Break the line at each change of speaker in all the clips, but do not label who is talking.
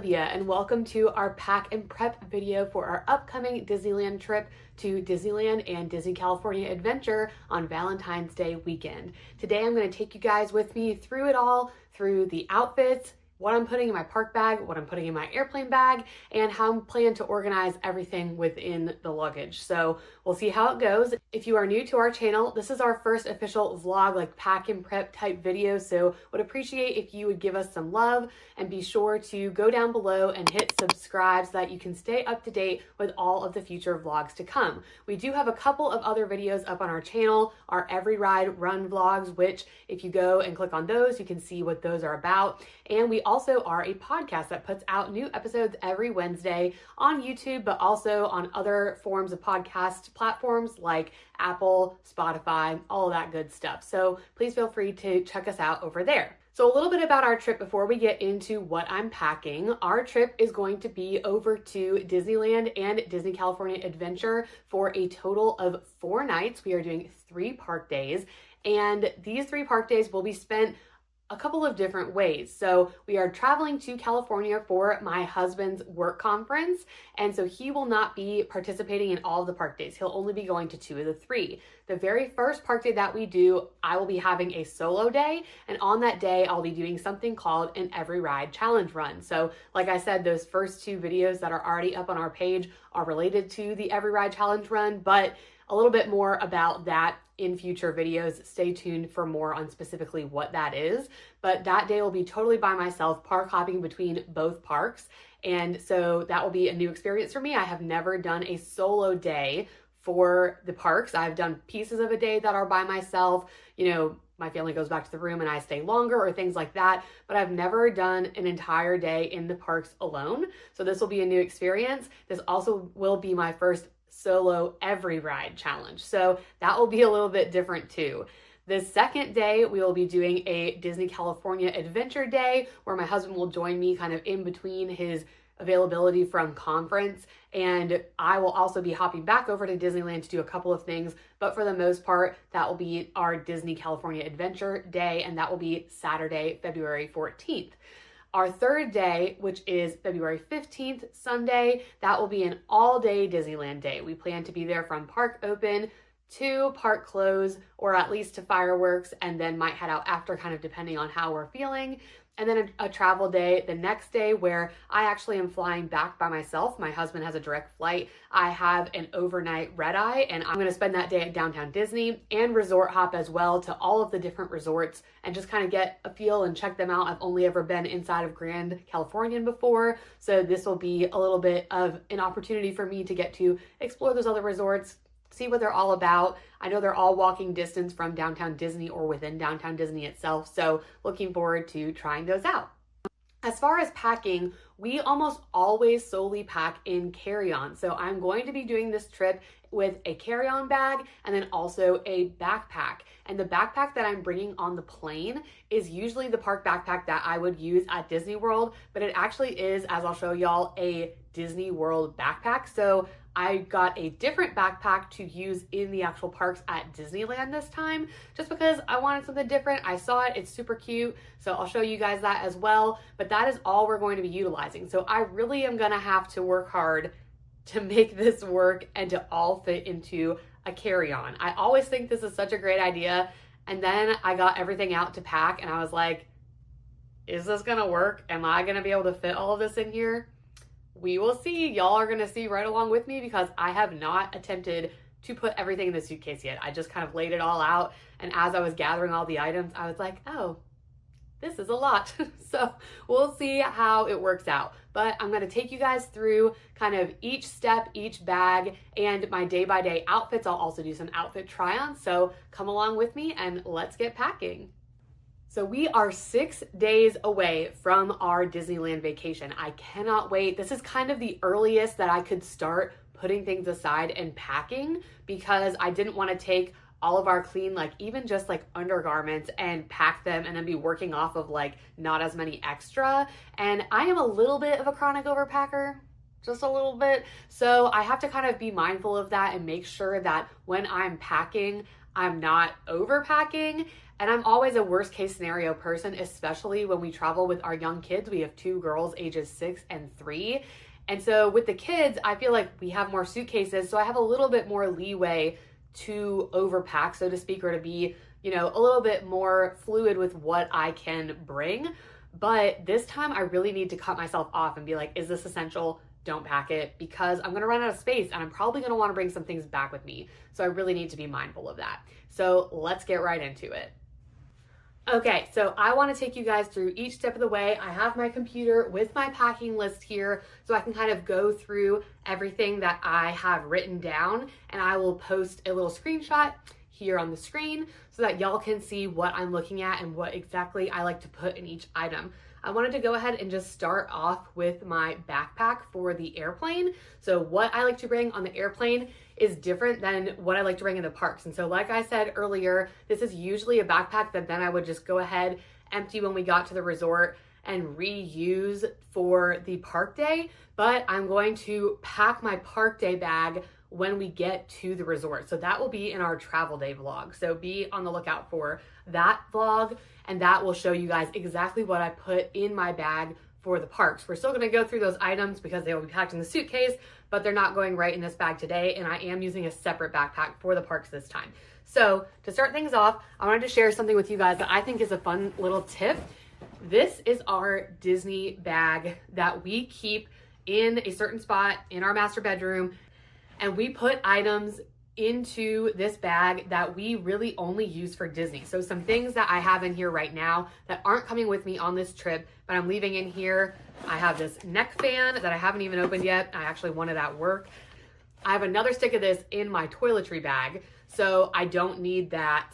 Olivia, and welcome to our pack and prep video for our upcoming Disneyland trip to Disneyland and Disney California Adventure on Valentine's Day weekend. Today I'm going to take you guys with me through it all, through the outfits, what I'm putting in my park bag, what I'm putting in my airplane bag, and how I'm planning to organize everything within the luggage. So we'll see how it goes. If you are new to our channel, this is our first official vlog, like pack and prep type video. So would appreciate if you would give us some love and be sure to go down below and hit subscribe so that you can stay up to date with all of the future vlogs to come. We do have a couple of other videos up on our channel, our EveryRide run vlogs, which if you go and click on those, you can see what those are about. And we also are a podcast that puts out new episodes every Wednesday on YouTube, but also on other forms of podcast platforms like Apple, Spotify, all of that good stuff. So please feel free to check us out over there. So a little bit about our trip before we get into what I'm packing. Our trip is going to be over to Disneyland and Disney California Adventure for a total of 4 nights. We are doing 3 park days, and these 3 park days will be spent a couple of different ways. So we are traveling to California for my husband's work conference, and so he will not be participating in all of the park days. He'll only be going to 2 of the 3. The very first park day that we do, I will be having a solo day, and on that day I'll be doing something called an EveryRide challenge run. So like I said, those first 2 videos that are already up on our page are related to the EveryRide challenge run, but a little bit more about that in future videos. Stay tuned for more on specifically what that is. But that day will be totally by myself, park hopping between both parks. And so that will be a new experience for me. I have never done a solo day for the parks. I've done pieces of a day that are by myself. You know, my family goes back to the room and I stay longer or things like that, but I've never done an entire day in the parks alone. So this will be a new experience. This also will be my first solo EveryRide challenge. So that will be a little bit different too. The second day, we will be doing a Disney California Adventure Day where my husband will join me kind of in between his availability from conference. And I will also be hopping back over to Disneyland to do a couple of things. But for the most part, that will be our Disney California Adventure Day, and that will be Saturday, February 14th. Our third day, which is February 15th, Sunday, that will be an all-day Disneyland day. We plan to be there from park open to park close, or at least to fireworks, and then might head out after, kind of depending on how we're feeling. And then a travel day the next day where I actually am flying back by myself. My husband has a direct flight. I have an overnight red eye, and I'm going to spend that day at Downtown Disney and resort hop as well to all of the different resorts and just kind of get a feel and check them out. I've only ever been inside of Grand Californian before, so this will be a little bit of an opportunity for me to get to explore those other resorts, see what they're all about. I know they're all walking distance from Downtown Disney or within Downtown Disney itself, so looking forward to trying those out. As far as packing, we almost always solely pack in carry-on. So I'm going to be doing this trip with a carry-on bag and then also a backpack. And the backpack that I'm bringing on the plane is usually the park backpack that I would use at Disney World, but it actually is, as I'll show y'all, a Disney World backpack. So I got a different backpack to use in the actual parks at Disneyland this time, just because I wanted something different. I saw it, it's super cute, so I'll show you guys that as well, but that is all we're going to be utilizing. So I really am gonna have to work hard to make this work and to all fit into a carry-on. I always think this is such a great idea, and then I got everything out to pack and I was like, is this gonna work? Am I gonna be able to fit all of this in here? We will see. Y'all are gonna see right along with me because I have not attempted to put everything in the suitcase yet. I just kind of laid it all out, and as I was gathering all the items, I was like, oh, this is a lot. So we'll see how it works out. But I'm gonna take you guys through kind of each step, each bag, and my day-by-day outfits. I'll also do some outfit try-ons, so come along with me and let's get packing. So we are 6 days away from our Disneyland vacation. I cannot wait. This is kind of the earliest that I could start putting things aside and packing because I didn't want to take all of our clean, like even just like undergarments and pack them and then be working off of like not as many extra. And I am a little bit of a chronic overpacker. just a little bit. So I have to kind of be mindful of that and make sure that when I'm packing, I'm not overpacking. And I'm always a worst case scenario person, especially when we travel with our young kids. We have 2 girls ages 6 and 3. And so with the kids, I feel like we have more suitcases. So I have a little bit more leeway to overpack, so to speak, or to be, a little bit more fluid with what I can bring. But this time I really need to cut myself off and be like, is this essential? Don't pack it, because I'm gonna run out of space and I'm probably gonna wanna bring some things back with me. So I really need to be mindful of that. So let's get right into it. Okay, so I want to take you guys through each step of the way. I have my computer with my packing list here, so I can kind of go through everything that I have written down, and I will post a little screenshot here on the screen so that y'all can see what I'm looking at and what exactly I like to put in each item. I wanted to go ahead and just start off with my backpack for the airplane. So what I like to bring on the airplane is different than what I like to bring in the parks. And so like I said earlier, this is usually a backpack that then I would just go ahead, empty when we got to the resort, and reuse for the park day. But I'm going to pack my park day bag when we get to the resort. So that will be in our travel day vlog. So be on the lookout for that vlog, and that will show you guys exactly what I put in my bag for the parks. We're still gonna go through those items because they will be packed in the suitcase, but they're not going right in this bag today, and I am using a separate backpack for the parks this time. So to start things off, I wanted to share something with you guys that I think is a fun little tip. This is our Disney bag that we keep in a certain spot in our master bedroom, and we put items into this bag that we really only use for Disney. So some things that I have in here right now that aren't coming with me on this trip, but I'm leaving in here. I have this neck fan that I haven't even opened yet. I actually want it at work. I have another stick of this in my toiletry bag, so I don't need that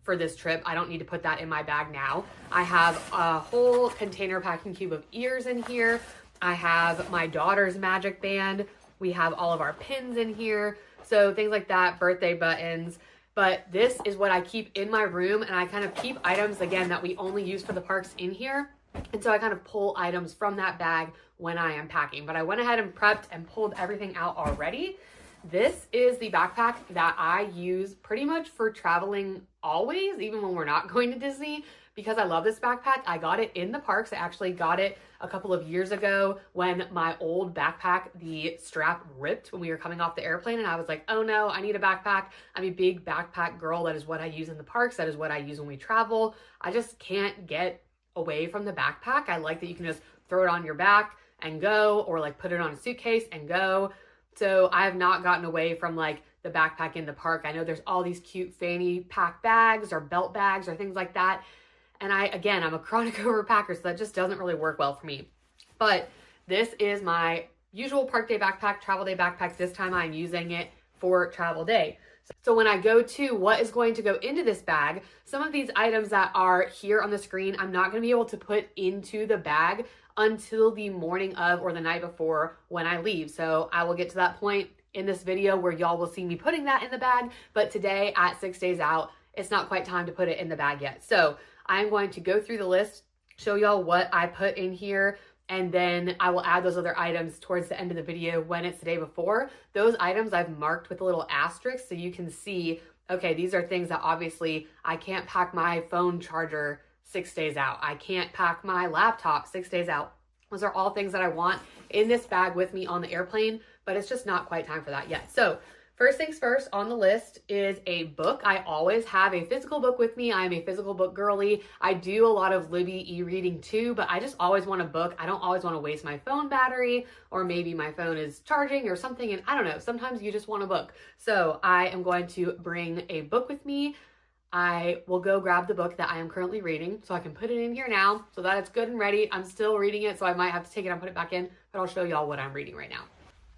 for this trip. I don't need to put that in my bag now. I have a whole container packing cube of ears in here. I have my daughter's magic band. We have all of our pins in here. So things like that, birthday buttons. But this is what I keep in my room, and I kind of keep items, again, that we only use for the parks in here. And so I kind of pull items from that bag when I am packing. But I went ahead and prepped and pulled everything out already. This is the backpack that I use pretty much for traveling always, even when we're not going to Disney, because I love this backpack. I got it in the parks. I actually got it a couple of years ago when my old backpack, the strap ripped when we were coming off the airplane, and I was like, oh no, I need a backpack. I'm a big backpack girl. That is what I use in the parks. That is what I use when we travel. I just can't get away from the backpack. I like that you can just throw it on your back and go, or like put it on a suitcase and go. So I have not gotten away from like the backpack in the park. I know there's all these cute fanny pack bags or belt bags or things like that. And I'm a chronic overpacker, so that just doesn't really work well for me. But this is my usual park day backpack, travel day backpack. This time I'm using it for travel day. So when I go to what is going to go into this bag, some of these items that are here on the screen, I'm not going to be able to put into the bag until the morning of or the night before when I leave. So I will get to that point in this video where y'all will see me putting that in the bag. But today at 6 days out, it's not quite time to put it in the bag yet. So I'm going to go through the list, show y'all what I put in here, and then I will add those other items towards the end of the video when it's the day before. Those items I've marked with a little asterisk so you can see, okay, these are things that obviously I can't pack my phone charger 6 days out. I can't pack my laptop 6 days out. Those are all things that I want in this bag with me on the airplane, but it's just not quite time for that yet. So first things first on the list is a book. I always have a physical book with me. I'm a physical book girly. I do a lot of Libby e-reading too, but I just always want a book. I don't always want to waste my phone battery, or maybe my phone is charging or something, and I don't know. Sometimes you just want a book. So I am going to bring a book with me. I will go grab the book that I am currently reading, so I can put it in here now so that it's good and ready. I'm still reading it, so I might have to take it and put it back in, but I'll show y'all what I'm reading right now.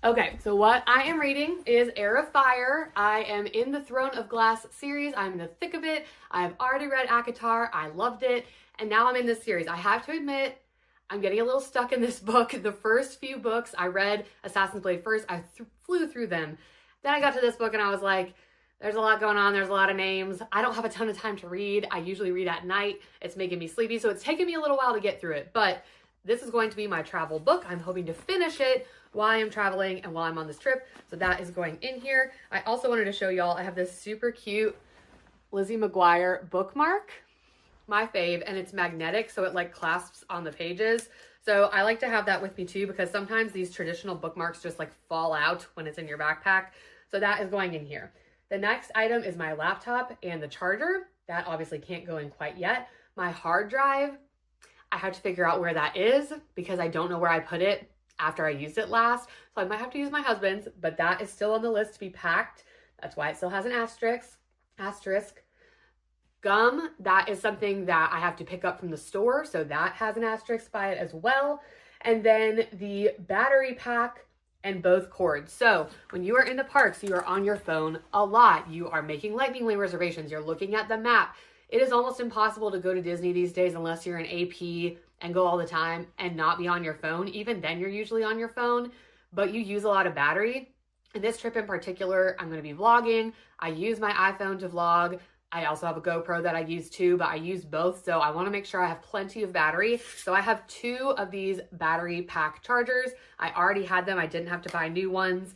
Okay, so what I am reading is Heir of Fire. I am in the Throne of Glass series. I'm in the thick of it. I've already read ACOTAR. I loved it. And now I'm in this series. I have to admit, I'm getting a little stuck in this book. The first few books, I read Assassin's Blade first. I flew through them. Then I got to this book and I was like, there's a lot going on. There's a lot of names. I don't have a ton of time to read. I usually read at night. It's making me sleepy. So it's taken me a little while to get through it. But this is going to be my travel book. I'm hoping to finish it while I'm traveling and while I'm on this trip. So that is going in here. I also wanted to show y'all, I have this super cute Lizzie McGuire bookmark, my fave, and it's magnetic, so it like clasps on the pages. So I like to have that with me too, because sometimes these traditional bookmarks just like fall out when it's in your backpack. So that is going in here. The next item is my laptop and the charger. That obviously can't go in quite yet. My hard drive, I have to figure out where that is because I don't know where I put it after I used it last. So I might have to use my husband's, but that is still on the list to be packed. That's why it still has an asterisk. Gum, that is something that I have to pick up from the store, so that has an asterisk by it as well. And then the battery pack and both cords. So when you are in the parks, you are on your phone a lot. You are making lightning lane reservations. You're looking at the map. It is almost impossible to go to Disney these days unless you're an AP and go all the time and not be on your phone. Even then, you're usually on your phone, but you use a lot of battery. And this trip in particular, I'm going to be vlogging. I use my iPhone to vlog. I also have a GoPro that I use too, but I use both. So I want to make sure I have plenty of battery. So I have 2 of these battery pack chargers. I already had them. I didn't have to buy new ones.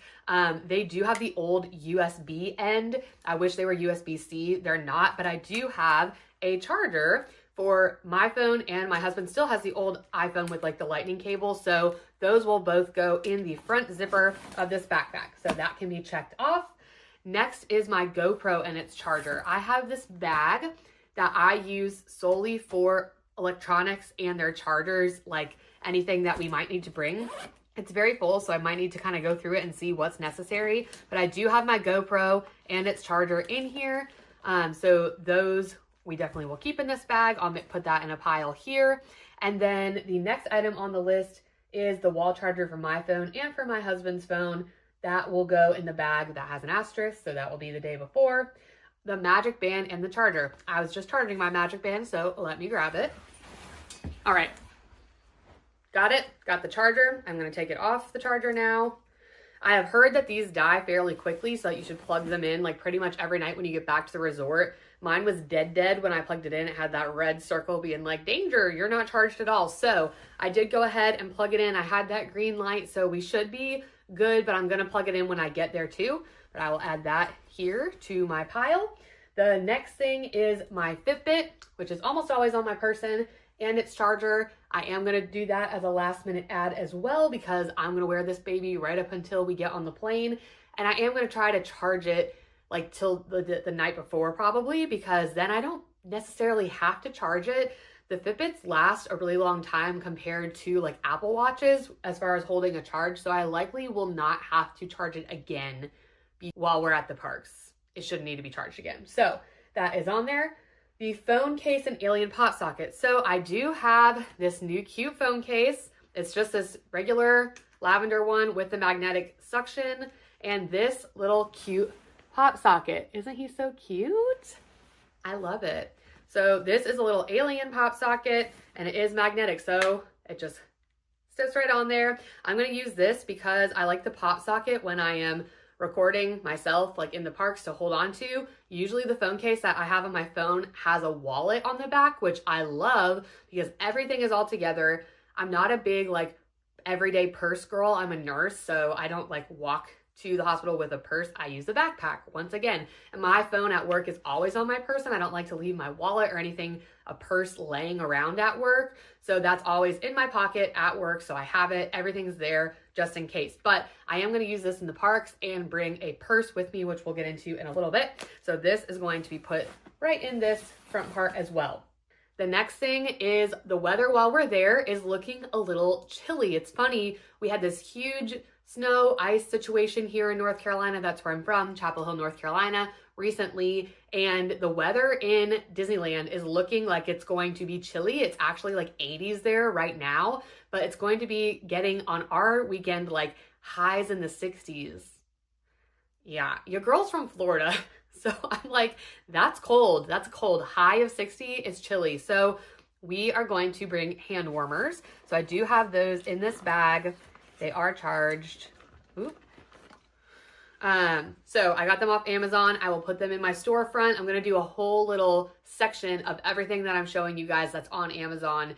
They do have the old USB end. I wish they were USB-C. They're not, but I do have a charger for my phone, and my husband still has the old iPhone with like the lightning cable. So those will both go in the front zipper of this backpack. So that can be checked off. Next is my GoPro and its charger. I have this bag that I use solely for electronics and their chargers, like anything that we might need to bring. It's very full, so I might need to kind of go through it and see what's necessary. But I do have my GoPro and its charger in here. So those we definitely will keep in this bag. I'll put that in a pile here. And then the next item on the list is the wall charger for my phone and for my husband's phone. That will go in the bag that has an asterisk, so that will be the day before. The magic band and the charger. I was just charging my magic band, so let me grab it. All right, got it, got the charger. I'm gonna take it off the charger now. I have heard that these die fairly quickly, so you should plug them in like pretty much every night when you get back to the resort. Mine was dead when I plugged it in. It had that red circle being like, danger, you're not charged at all. So I did go ahead and plug it in. I had that green light, so we should be good, but I'm gonna plug it in when I get there too. But I will add that here to my pile. The next thing is my Fitbit, which is almost always on my person, and its charger. I am gonna do that as a last minute add as well because I'm gonna wear this baby right up until we get on the plane. And I am gonna try to charge it like till the night before probably, because then I don't necessarily have to charge it. The Fitbits last a really long time compared to like Apple Watches as far as holding a charge. So I likely will not have to charge it again while we're at the parks. It shouldn't need to be charged again. So that is on there. The phone case and alien pop socket. So I do have this new cute phone case. It's just this regular lavender one with the magnetic suction and this little cute pop socket. Isn't he so cute? I love it. So this is a little alien pop socket and it is magnetic. So it just sits right on there. I'm going to use this because I like the pop socket when I am recording myself like in the parks to hold on to. Usually the phone case that I have on my phone has a wallet on the back, which I love because everything is all together. I'm not a big like everyday purse girl. I'm a nurse, so I don't like walk to the hospital with a purse. I use a backpack once again. And my phone at work is always on my person. I don't like to leave my wallet or anything, a purse laying around at work. So that's always in my pocket at work. So I have it, everything's there just in case. But I am going to use this in the parks and bring a purse with me, which we'll get into in a little bit. So this is going to be put right in this front part as well. The next thing is the weather while we're there is looking a little chilly. It's funny, we had this huge snow ice situation here in North Carolina. That's where I'm from, Chapel Hill, North Carolina, recently. And the weather in Disneyland is looking like it's going to be chilly. It's actually like 80s there right now, but it's going to be getting on our weekend like highs in the 60s. Yeah, your girl's from Florida. So I'm like, that's cold. That's cold. High of 60 is chilly. So we are going to bring hand warmers. So I do have those in this bag. They are charged. Oop. So I got them off Amazon. I will put them in my storefront. I'm going to do a whole little section of everything that I'm showing you guys that's on Amazon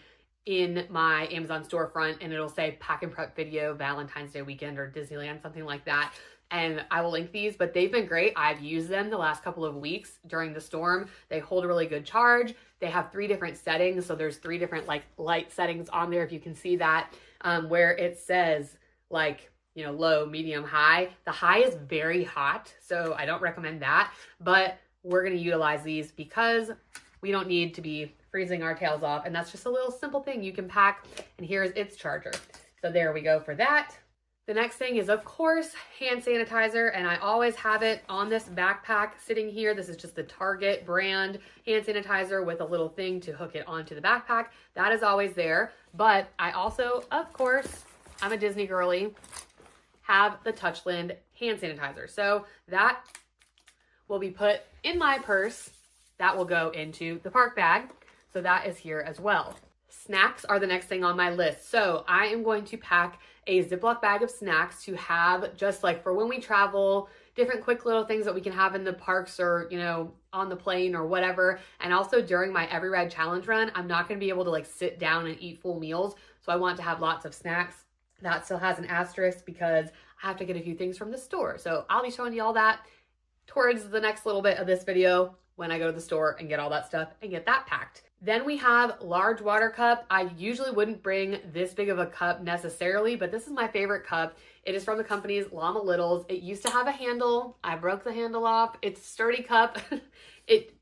in my Amazon storefront, and it'll say pack and prep video, Valentine's Day weekend, or Disneyland, something like that. And I will link these, but they've been great. I've used them the last couple of weeks during the storm. They hold a really good charge. They have 3 different settings. So there's 3 different like light settings on there. If you can see that, where it says like, you know, low, medium, high. The high is very hot, so I don't recommend that, but we're going to utilize these because we don't need to be freezing our tails off. And that's just a little simple thing you can pack. And here's its charger. So there we go for that. The next thing is, of course, hand sanitizer. And I always have it on this backpack sitting here. This is just the Target brand hand sanitizer with a little thing to hook it onto the backpack. That is always there. But I also, of course, I'm a Disney girly, have the Touchland hand sanitizer. So that will be put in my purse. That will go into the park bag. So that is here as well. Snacks are the next thing on my list. So I am going to pack a Ziploc bag of snacks to have just like for when we travel, different quick little things that we can have in the parks or, you know, on the plane or whatever. And also during my EveryRide challenge run, I'm not going to be able to like sit down and eat full meals. So I want to have lots of snacks. That still has an asterisk because I have to get a few things from the store. So I'll be showing you all that towards the next little bit of this video when I go to the store and get all that stuff and get that packed. Then we have large water cup. I usually wouldn't bring this big of a cup necessarily, but this is my favorite cup. It is from the company's Llama Littles. It used to have a handle. I broke the handle off. It's a sturdy cup. It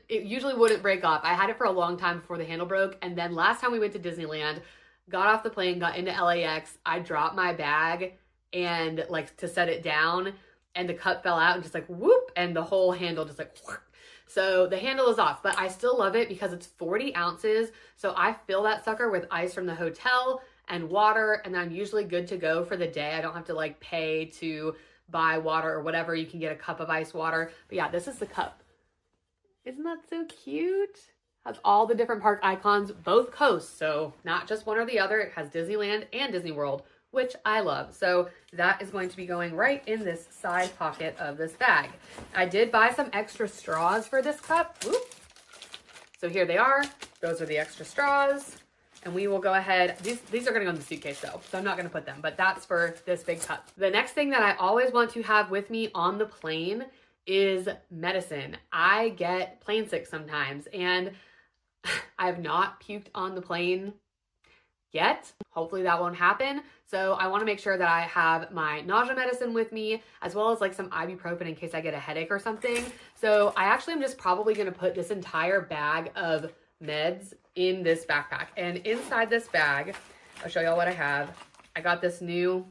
usually wouldn't break off. I had it for a long time before the handle broke. And then last time we went to Disneyland, got off the plane, got into LAX, I dropped my bag and like to set it down and the cup fell out and just like whoop, and the whole handle just like whoop. So the handle is off, but I still love it because it's 40 ounces. So I fill that sucker with ice from the hotel and water, and I'm usually good to go for the day. I don't have to like pay to buy water or whatever. You can get a cup of ice water. But yeah, this is the cup. Isn't that so cute? Has all the different park icons, both coasts. So not just one or the other. It has Disneyland and Disney World, which I love. So that is going to be going right in this side pocket of this bag. I did buy some extra straws for this cup. Whoop. So here they are. Those are the extra straws. And we will go ahead. These are gonna go in the suitcase though, so I'm not gonna put them, but that's for this big cup. The next thing that I always want to have with me on the plane is medicine. I get plane sick sometimes, and I have not puked on the plane yet. Hopefully that won't happen. So I want to make sure that I have my nausea medicine with me, as well as like some ibuprofen in case I get a headache or something. So I actually am just probably going to put this entire bag of meds in this backpack. And inside this bag, I'll show y'all what I have. I got this new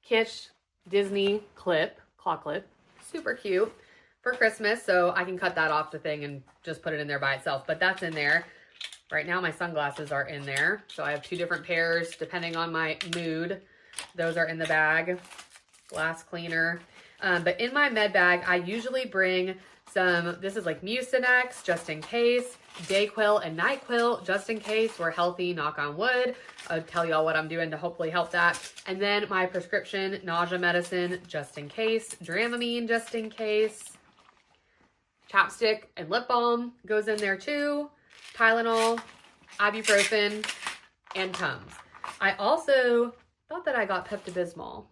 Kish Disney claw clip, super cute, for Christmas. So I can cut that off the thing and just put it in there by itself, but that's in there. Right now my sunglasses are in there. So I have 2 different pairs depending on my mood. Those are in the bag. Glass cleaner. But in my med bag, I usually bring some, this is like Mucinex just in case, Dayquil and NyQuil just in case. We're healthy, knock on wood. I'll tell y'all what I'm doing to hopefully help that. And then my prescription nausea medicine just in case, Dramamine just in case, chapstick and lip balm goes in there too. Tylenol, ibuprofen, and Tums. I also thought that I got Pepto-Bismol.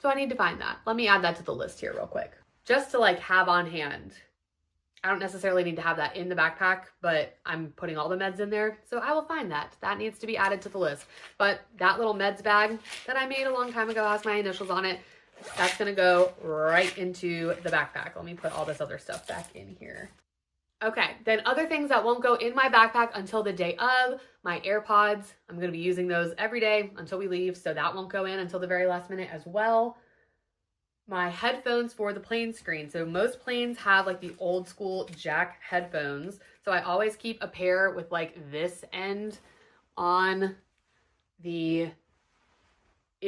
So I need to find that. Let me add that to the list here real quick. Just to like have on hand. I don't necessarily need to have that in the backpack, but I'm putting all the meds in there. So I will find that. That needs to be added to the list. But that little meds bag that I made a long time ago has my initials on it. That's gonna go right into the backpack. Let me put all this other stuff back in here. Okay, then other things that won't go in my backpack until the day of, my AirPods. I'm going to be using those every day until we leave, so that won't go in until the very last minute as well. My headphones for the plane screen. So most planes have like the old school jack headphones. So I always keep a pair with like this end on in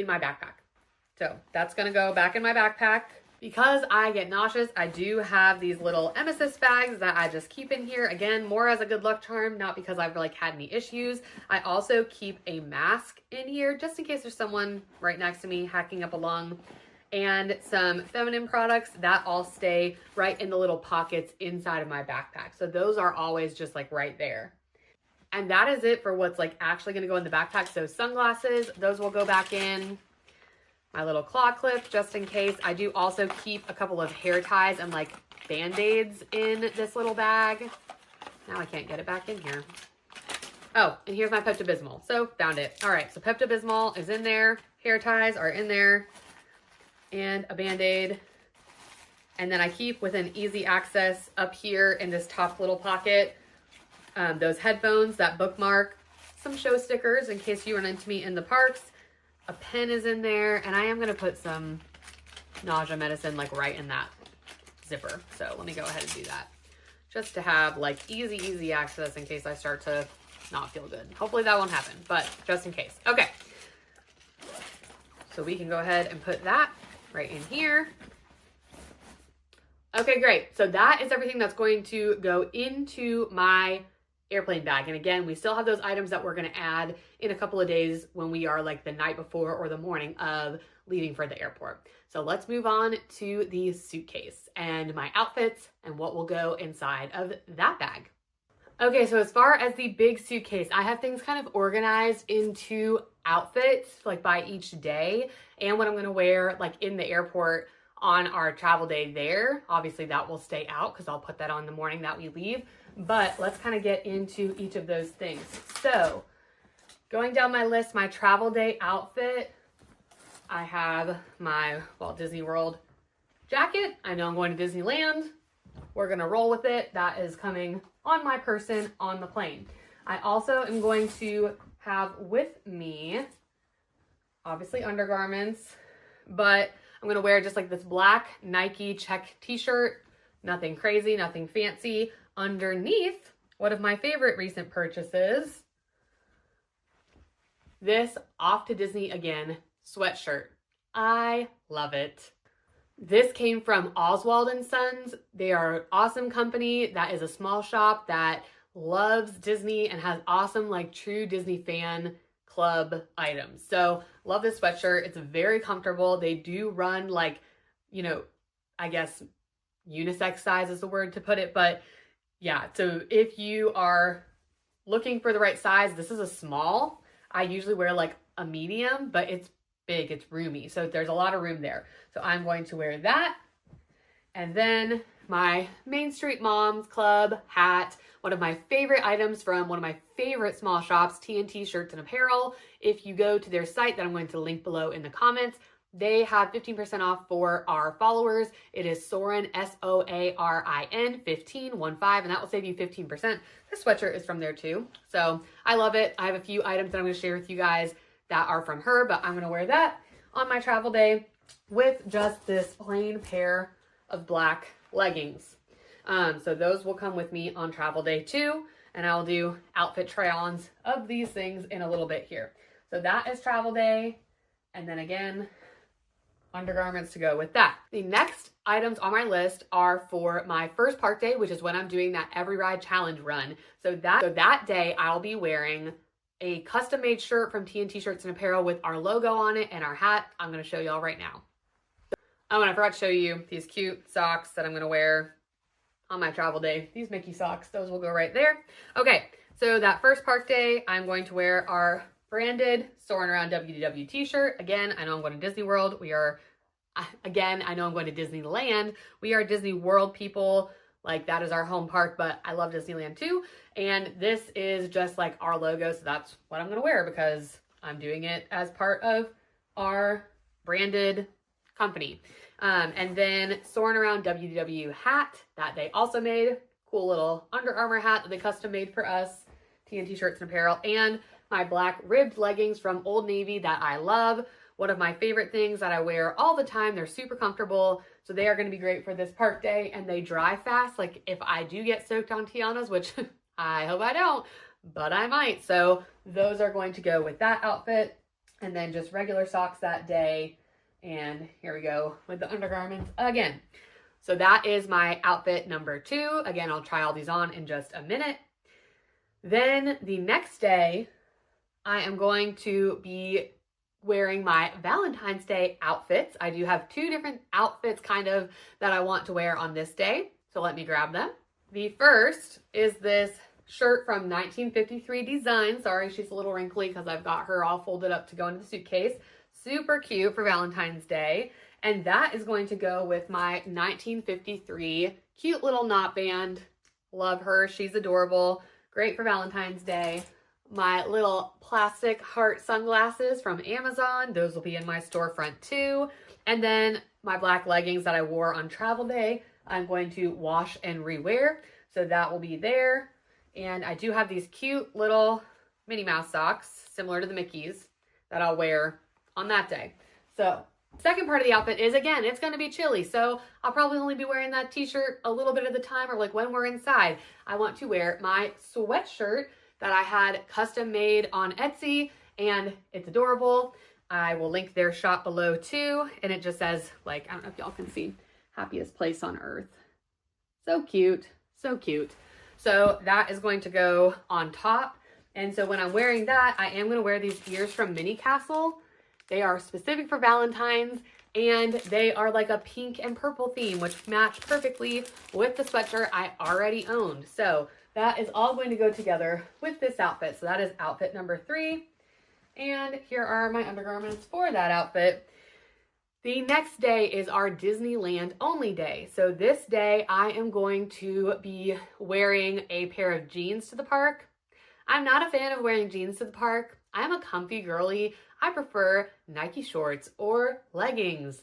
my backpack. So that's going to go back in my backpack. Because I get nauseous, I do have these little emesis bags that I just keep in here. Again, more as a good luck charm, not because I've like had any issues. I also keep a mask in here just in case there's someone right next to me hacking up a lung. And some feminine products that all stay right in the little pockets inside of my backpack. So those are always just like right there. And that is it for what's like actually going to go in the backpack. So sunglasses, those will go back in. My little claw clip, just in case. I do also keep a couple of hair ties and like Band-Aids in this little bag. Now I can't get it back in here. Oh, and here's my Pepto-Bismol. So found it. All right, so Pepto-Bismol is in there. Hair ties are in there. And a Band-Aid. And then I keep within easy access up here in this top little pocket, those headphones, that bookmark, some show stickers in case you run into me in the parks. A pen is in there, and I am going to put some nausea medicine like right in that zipper. So let me go ahead and do that just to have like easy access in case I start to not feel good. Hopefully that won't happen, but just in case. Okay. So we can go ahead and put that right in here. Okay, great. So that is everything that's going to go into my airplane bag. And again, we still have those items that we're going to add in a couple of days when we are like the night before or the morning of leaving for the airport. So let's move on to the suitcase and my outfits and what will go inside of that bag. Okay, so as far as the big suitcase, I have things kind of organized into outfits like by each day and what I'm going to wear like in the airport on our travel day there. Obviously that will stay out because I'll put that on the morning that we leave, but let's kind of get into each of those things. So going down my list, my travel day outfit, I have my Walt Disney World jacket. I know I'm going to Disneyland. We're going to roll with it. That is coming on my person on the plane. I also am going to have with me, obviously undergarments, but I'm going to wear just like this black Nike check t-shirt, nothing crazy, nothing fancy. Underneath, one of my favorite recent purchases, this Off to Disney Again sweatshirt. I love it. This came from Oswald & Sons. They are an awesome company that is a small shop that loves Disney and has awesome like true Disney fan club items. So love this sweatshirt. It's very comfortable. They do run like, you know, I guess unisex size is the word to put it, but yeah. So if you are looking for the right size, this is a small. I usually wear like a medium, but it's big, it's roomy. So there's a lot of room there. So I'm going to wear that. And then my Main Street Moms Club hat, one of my favorite items from one of my favorite small shops, TNT Shirts and Apparel. If you go to their site that I'm going to link below in the comments, they have 15% off for our followers. It is Soarin, S-O-A-R-I-N, 15, and that will save you 15%. This sweatshirt is from there too. So I love it. I have a few items that I'm going to share with you guys that are from her, but I'm going to wear that on my travel day with just this plain pair of black leggings. So those will come with me on travel day too, and I'll do outfit try-ons of these things in a little bit here. So that is travel day, and then again, undergarments to go with that. The next items on my list are for my first park day, which is when I'm doing that EveryRide challenge run. So that day I'll be wearing a custom-made shirt from TNT Shirts and Apparel with our logo on it and our hat. I'm going to show y'all right now. Oh, and I forgot to show you these cute socks that I'm going to wear on my travel day. These Mickey socks, those will go right there. Okay, so that first park day, I'm going to wear our branded Soarin Around WDW t-shirt. Again, I know I'm going to Disney World. I know I'm going to Disneyland. We are Disney World people. Like, that is our home park, but I love Disneyland too. And this is just like our logo, so that's what I'm going to wear because I'm doing it as part of our branded company. And then Soarin Around WDW hat that they also made. Cool little Under Armour hat that they custom made for us. TNT Shirts and Apparel. And my black ribbed leggings from Old Navy that I love. One of my favorite things that I wear all the time. They're super comfortable. So they are going to be great for this park day, and they dry fast. Like if I do get soaked on Tiana's, which I hope I don't, but I might. So those are going to go with that outfit, and then just regular socks that day. And here we go with the undergarments again. So that is my outfit number 2. Again, I'll try all these on in just a minute. Then the next day, I am going to be wearing my Valentine's Day outfits. I do have 2 different outfits kind of that I want to wear on this day. So let me grab them. The first is this shirt from 1953 Design. Sorry, she's a little wrinkly because I've got her all folded up to go into the suitcase. Super cute for Valentine's Day. And that is going to go with my 1953 cute little knot band. Love her. She's adorable. Great for Valentine's Day. My little plastic heart sunglasses from Amazon. Those will be in my storefront too. And then my black leggings that I wore on travel day, I'm going to wash and rewear. So that will be there. And I do have these cute little Minnie Mouse socks, similar to the Mickeys, that I'll wear on that day. So second part of the outfit is, again, it's going to be chilly. So I'll probably only be wearing that t-shirt a little bit of the time, or like when we're inside. I want to wear my sweatshirt that I had custom made on Etsy, and it's adorable. I will link their shop below too. And it just says, like, I don't know if y'all can see, happiest place on earth. So cute, so cute. So that is going to go on top. And so when I'm wearing that, I am going to wear these ears from Mini Castle. They are specific for Valentine's, and they are like a pink and purple theme, which match perfectly with the sweatshirt I already owned. So that is all going to go together with this outfit. So that is outfit number 3. And here are my undergarments for that outfit. The next day is our Disneyland only day. So this day I am going to be wearing a pair of jeans to the park. I'm not a fan of wearing jeans to the park. I'm a comfy girly. I prefer Nike shorts or leggings.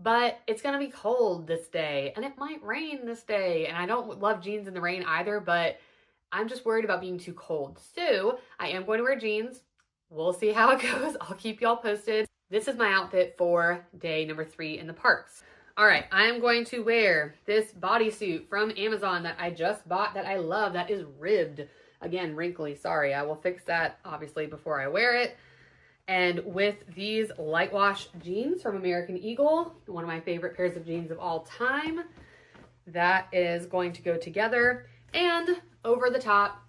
But it's going to be cold this day, and it might rain this day. And I don't love jeans in the rain either, but I'm just worried about being too cold. So I am going to wear jeans. We'll see how it goes. I'll keep y'all posted. This is my outfit for day number 3 in the parks. All right, I am going to wear this bodysuit from Amazon that I just bought that I love, that is ribbed. Again, wrinkly, sorry. I will fix that obviously before I wear it. And with these light wash jeans from American Eagle, one of my favorite pairs of jeans of all time, that is going to go together. And over the top,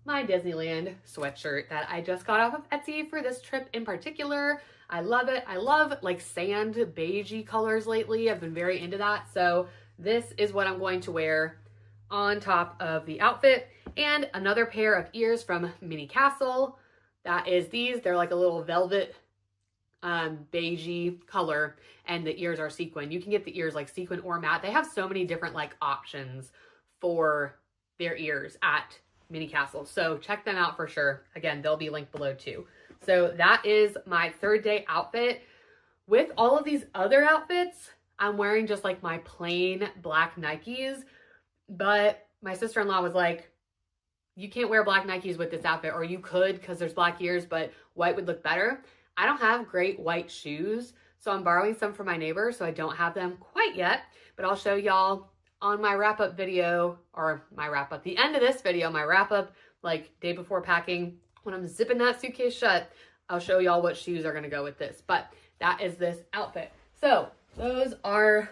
my Disneyland sweatshirt that I just got off of Etsy for this trip in particular. I love it. I love like sand beigey colors lately. I've been very into that. So this is what I'm going to wear on top of the outfit. And another pair of ears from Mini Castle. That is these. They're like a little velvet beigey color, and the ears are sequin. You can get the ears like sequin or matte. They have so many different like options for their ears at Mini Castle. So check them out for sure. Again, they'll be linked below too. So that is my third day outfit. With all of these other outfits, I'm wearing just like my plain black Nikes, but my sister-in-law was like, you can't wear black Nikes with this outfit, or you could because there's black ears, but white would look better. I don't have great white shoes, so I'm borrowing some from my neighbor, so I don't have them quite yet, but I'll show y'all on my wrap-up video, or my wrap-up, the end of this video, my wrap-up, like day before packing, when I'm zipping that suitcase shut, I'll show y'all what shoes are gonna go with this, but that is this outfit. So those are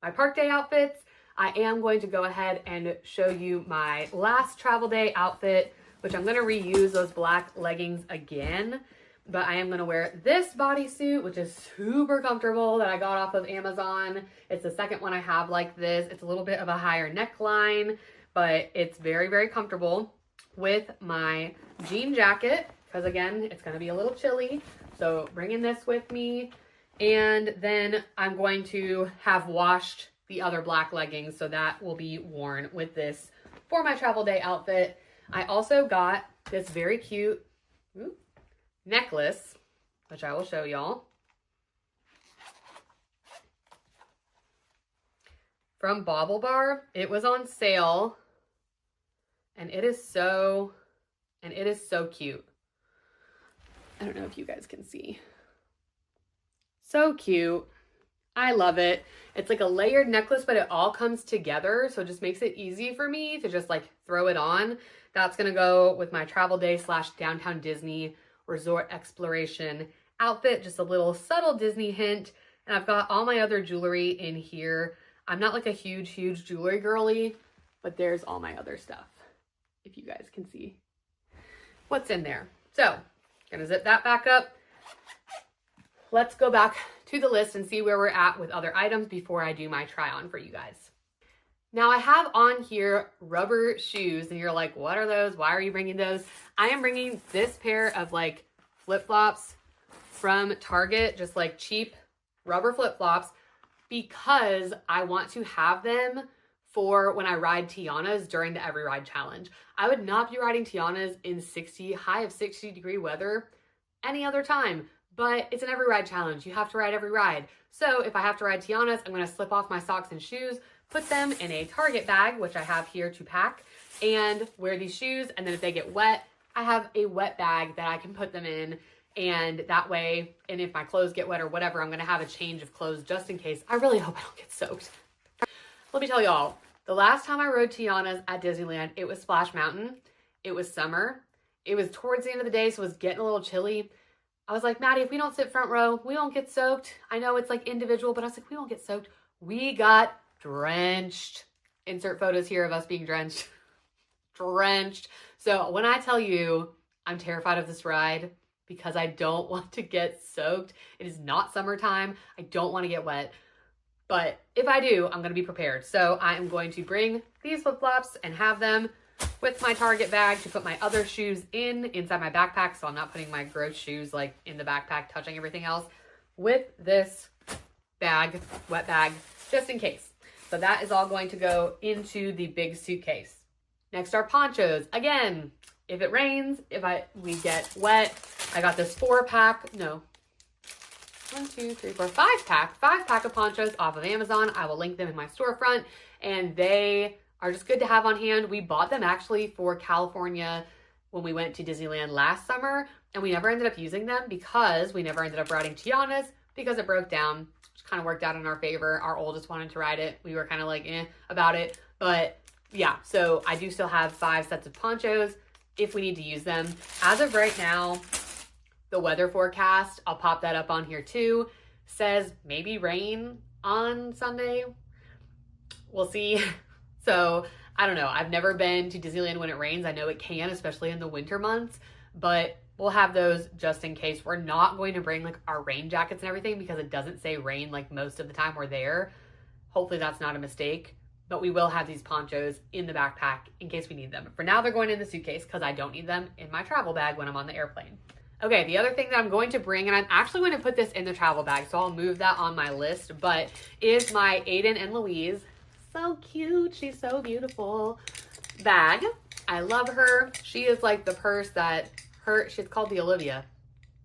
my park day outfits. I am going to go ahead and show you my last travel day outfit, which I'm going to reuse those black leggings again, but I am going to wear this bodysuit, which is super comfortable, that I got off of Amazon. It's the second one I have like this. It's a little bit of a higher neckline, but it's very, very comfortable, with my jean jacket, because again, it's going to be a little chilly. So bringing this with me, and then I'm going to have washed the other black leggings, so that will be worn with this for my travel day outfit. I also got this very cute necklace, which I will show y'all, from Bauble Bar. It was on sale, and it is so cute. I don't know if you guys can see. So cute. I love it. It's like a layered necklace, but it all comes together, so it just makes it easy for me to just like throw it on. That's gonna go with my travel day / downtown Disney resort exploration outfit. Just a little subtle Disney hint. And I've got all my other jewelry in here. I'm not like a huge jewelry girly, but there's all my other stuff, if you guys can see what's in there. So gonna zip that back up. Let's go back to the list and see where we're at with other items before I do my try on for you guys. Now I have on here rubber shoes and you're like, what are those? Why are you bringing those? I am bringing this pair of like flip-flops from Target, just like cheap rubber flip-flops, because I want to have them for when I ride Tiana's during the EveryRide challenge. I would not be riding Tiana's in high of 60-degree weather any other time, but it's an EveryRide challenge. You have to ride every ride. So if I have to ride Tiana's, I'm gonna slip off my socks and shoes, put them in a Target bag, which I have here to pack, and wear these shoes. And then if they get wet, I have a wet bag that I can put them in. And that way, and if my clothes get wet or whatever, I'm gonna have a change of clothes just in case. I really hope I don't get soaked. Let me tell y'all, the last time I rode Tiana's at Disneyland, it was Splash Mountain. It was summer. It was towards the end of the day, so it was getting a little chilly. I was like, Maddie, if we don't sit front row, we won't get soaked. I know it's like individual, but I was like, we won't get soaked. We got drenched. Insert photos here of us being drenched. Drenched. So when I tell you I'm terrified of this ride because I don't want to get soaked, it is not summertime. I don't want to get wet. But if I do, I'm going to be prepared. So I am going to bring these flip-flops and have them with my Target bag to put my other shoes inside my backpack. So I'm not putting my gross shoes like in the backpack, touching everything else, with this bag, wet bag, just in case. So that is all going to go into the big suitcase. Next are ponchos. Again, if it rains, we get wet, I got this 5-pack of ponchos off of Amazon. I will link them in my storefront, and they are just good to have on hand. We bought them actually for California when we went to Disneyland last summer, and we never ended up using them because we never ended up riding Tiana's because it broke down, which kind of worked out in our favor. Our oldest wanted to ride it. We were kind of like about it, but yeah, so I do still have 5 sets of ponchos if we need to use them. As of right now, the weather forecast, I'll pop that up on here too, says maybe rain on Sunday. We'll see. So I don't know. I've never been to Disneyland when it rains. I know it can, especially in the winter months, but we'll have those just in case. We're not going to bring like our rain jackets and everything because it doesn't say rain like most of the time we're there. Hopefully that's not a mistake, but we will have these ponchos in the backpack in case we need them. For now, they're going in the suitcase because I don't need them in my travel bag when I'm on the airplane. Okay, the other thing that I'm going to bring, and I'm actually going to put this in the travel bag, so I'll move that on my list, but is my Aiden and Louise, so cute, she's so beautiful, bag. I love her. She is like the purse that she's called the Olivia.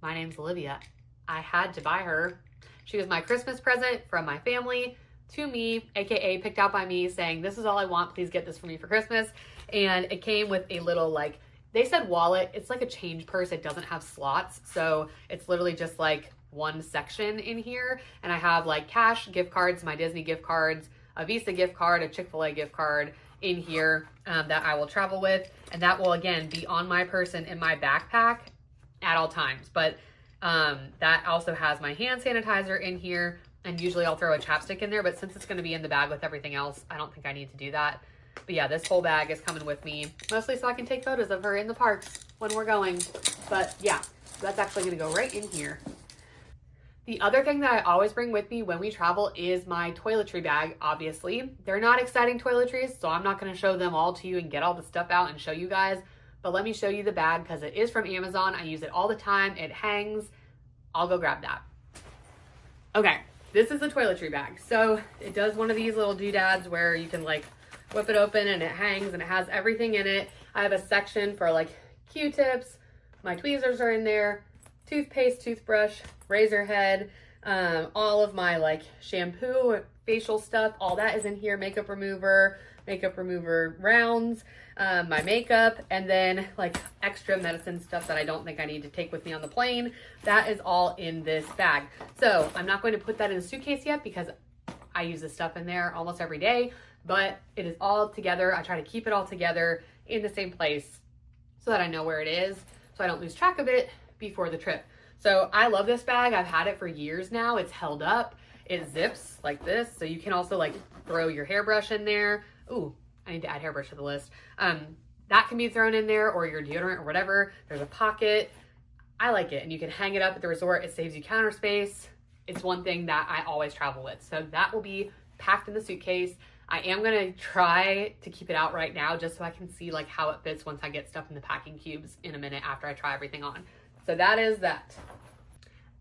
My name's Olivia. I had to buy her. She was my Christmas present from my family to me, AKA picked out by me, saying, this is all I want, please get this for me for Christmas. And it came with a little like, they said wallet. It's like a change purse. It doesn't have slots. So it's literally just like one section in here. And I have like cash, gift cards, my Disney gift cards, a Visa gift card, a Chick-fil-A gift card in here that I will travel with. And that will, again, be on my person in my backpack at all times. But that also has my hand sanitizer in here. And usually I'll throw a chapstick in there. But since it's going to be in the bag with everything else, I don't think I need to do that. But yeah, this whole bag is coming with me, mostly so I can take photos of her in the parks when we're going. But yeah, so that's actually gonna go right in here. The other thing that I always bring with me when we travel is my toiletry bag, obviously. They're not exciting toiletries, so I'm not gonna show them all to you and get all the stuff out and show you guys. But let me show you the bag because it is from Amazon. I use it all the time. It hangs. I'll go grab that. Okay, this is the toiletry bag. So it does one of these little doodads where you can like whip it open and it hangs and it has everything in it. I have a section for like Q-tips, my tweezers are in there, toothpaste, toothbrush, razor head, all of my like shampoo, facial stuff, all that is in here, makeup remover rounds, my makeup, and then like extra medicine stuff that I don't think I need to take with me on the plane. That is all in this bag. So I'm not going to put that in a suitcase yet because I use this stuff in there almost every day, but it is all together. I try to keep it all together in the same place so that I know where it is, so I don't lose track of it before the trip. So I love this bag. I've had it for years now. It's held up. It zips like this, so you can also like throw your hairbrush in there. Ooh, I need to add hairbrush to the list. That can be thrown in there, or your deodorant or whatever. There's a pocket. I like it, and you can hang it up at the resort. It saves you counter space. It's one thing that I always travel with. So that will be packed in the suitcase. I am gonna try to keep it out right now just so I can see like how it fits once I get stuff in the packing cubes in a minute after I try everything on. So that is that.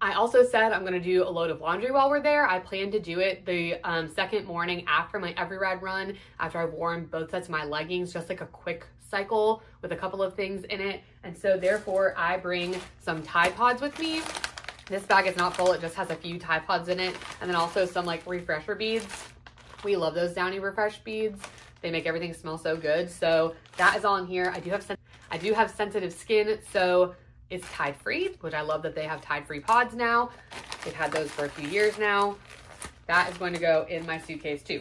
I also said I'm gonna do a load of laundry while we're there. I plan to do it the second morning after my EveryRide run, after I've worn both sets of my leggings, just like a quick cycle with a couple of things in it. And so therefore I bring some Tide Pods with me. This bag is not full, it just has a few Tide Pods in it. And then also some like refresher beads. We love those Downy Refresh beads. They make everything smell so good. So that is all in here. I do have sensitive skin, so it's Tide free, which I love that they have Tide free pods now. They've had those for a few years now. That is going to go in my suitcase too.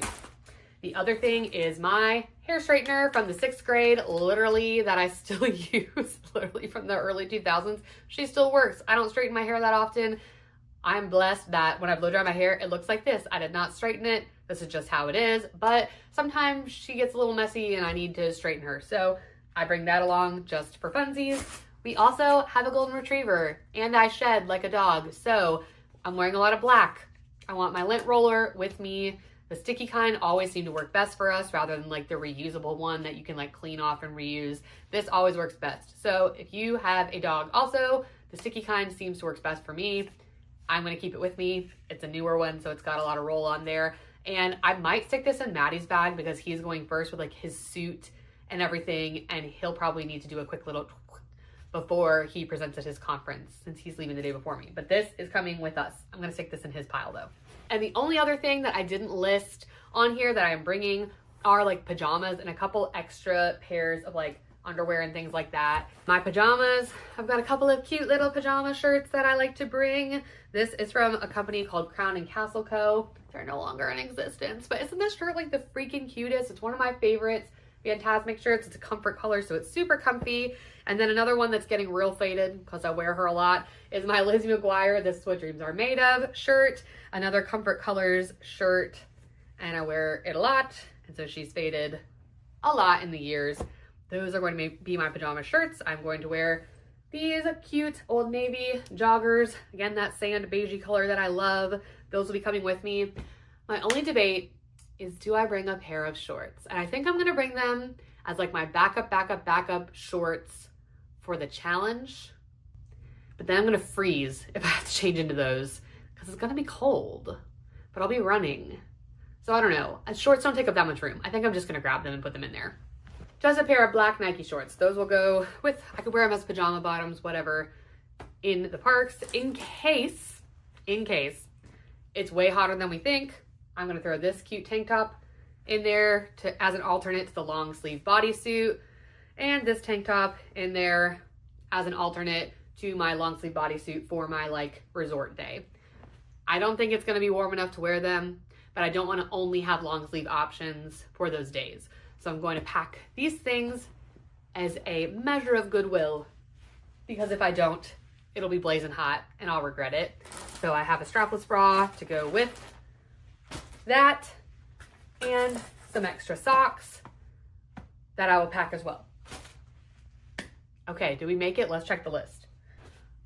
The other thing is my hair straightener from the 6th grade, literally, that I still use, literally from the early 2000s. She still works. I don't straighten my hair that often. I'm blessed that when I blow dry my hair, it looks like this. I did not straighten it. This is just how it is. But sometimes she gets a little messy and I need to straighten her. So I bring that along just for funsies. We also have a golden retriever and I shed like a dog. So I'm wearing a lot of black. I want my lint roller with me. The sticky kind always seem to work best for us rather than like the reusable one that you can like clean off and reuse. This always works best. So if you have a dog also, the sticky kind seems to work best for me. I'm gonna keep it with me. It's a newer one, so it's got a lot of roll on there. And I might stick this in Maddie's bag because he's going first with like his suit and everything. And he'll probably need to do a quick little before he presents at his conference since he's leaving the day before me. But this is coming with us. I'm gonna stick this in his pile though. And the only other thing that I didn't list on here that I'm bringing are like pajamas and a couple extra pairs of like underwear and things like that. My pajamas, I've got a couple of cute little pajama shirts that I like to bring. This is from a company called Crown and Castle Co. They're no longer in existence, but isn't this shirt like the freaking cutest? It's one of my favorites. Fantastic shirts. It's a comfort color, so it's super comfy. And then another one that's getting real faded because I wear her a lot is my Lizzie McGuire This Is What Dreams Are Made Of shirt. Another comfort colors shirt, and I wear it a lot. And so she's faded a lot in the years. Those are going to be my pajama shirts. I'm going to wear these cute Old Navy joggers. Again, that sand beigey color that I love. Those will be coming with me. My only debate is, do I bring a pair of shorts? And I think I'm gonna bring them as like my backup shorts for the challenge. But then I'm gonna freeze if I have to change into those because it's gonna be cold, but I'll be running. So I don't know. Shorts don't take up that much room. I think I'm just gonna grab them and put them in there. Just a pair of black Nike shorts. Those will go with, I could wear them as pajama bottoms, whatever, in the parks in case it's way hotter than we think. I'm gonna throw this cute tank top in there as an alternate to the long sleeve bodysuit, and this tank top in there as an alternate to my long sleeve bodysuit for my like resort day. I don't think it's gonna be warm enough to wear them, but I don't wanna only have long sleeve options for those days. So I'm going to pack these things as a measure of goodwill because if I don't, it'll be blazing hot and I'll regret it. So I have a strapless bra to go with that and some extra socks that I will pack as well. Okay, did we make it? Let's check the list.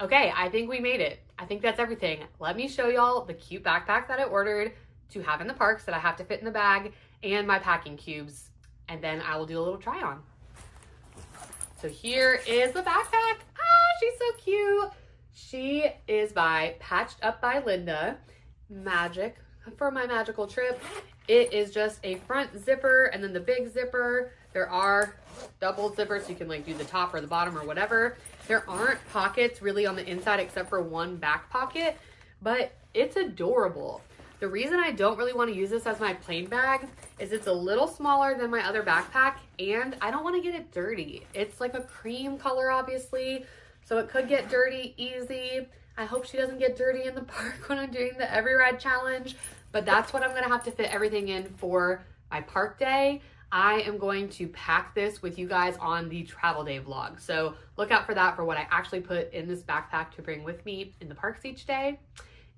Okay, I think we made it. I think that's everything. Let me show y'all the cute backpack that I ordered to have in the parks that I have to fit in the bag and my packing cubes, and then I will do a little try on. So here is the backpack. Ah, she's so cute. She is Patched Up by Linda. Magic for my magical trip. It is just a front zipper and then the big zipper. There are double zippers so you can like do the top or the bottom or whatever. There aren't pockets really on the inside except for one back pocket, but it's adorable. The reason I don't really want to use this as my plane bag is it's a little smaller than my other backpack and I don't want to get it dirty. It's like a cream color, obviously, so it could get dirty easy. I hope she doesn't get dirty in the park when I'm doing the EveryRide challenge, but that's what I'm gonna have to fit everything in for my park day. I am going to pack this with you guys on the travel day vlog. So look out for that for what I actually put in this backpack to bring with me in the parks each day.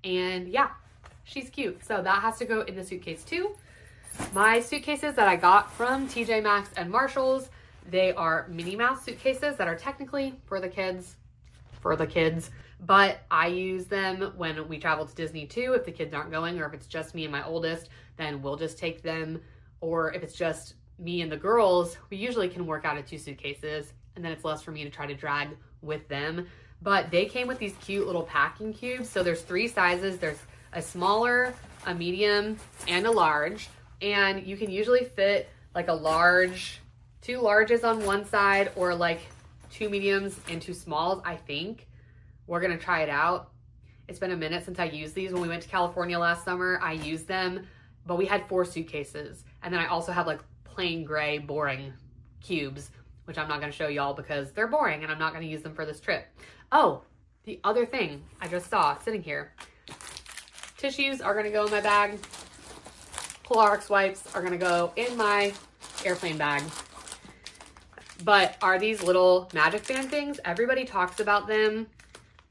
And yeah, she's cute. So that has to go in the suitcase too. My suitcases that I got from TJ Maxx and Marshalls, they are Minnie Mouse suitcases that are technically for the kids, but I use them when we travel to Disney too. If the kids aren't going or if it's just me and my oldest, then we'll just take them or if it's just me and the girls, we usually can work out of 2 suitcases, and then it's less for me to try to drag with them. But they came with these cute little packing cubes. So there's 3 sizes. There's a smaller, a medium, and a large. And you can usually fit like a large, 2 larges on one side, or like 2 mediums and 2 smalls, I think. We're gonna try it out. It's been a minute since I used these. When we went to California last summer, I used them, but we had 4 suitcases. And then I also have like plain gray, boring cubes, which I'm not gonna show y'all because they're boring and I'm not gonna use them for this trip. Oh, the other thing I just saw sitting here. Tissues are gonna go in my bag. Clorox wipes are gonna go in my airplane bag. But are these little magic band things? Everybody talks about them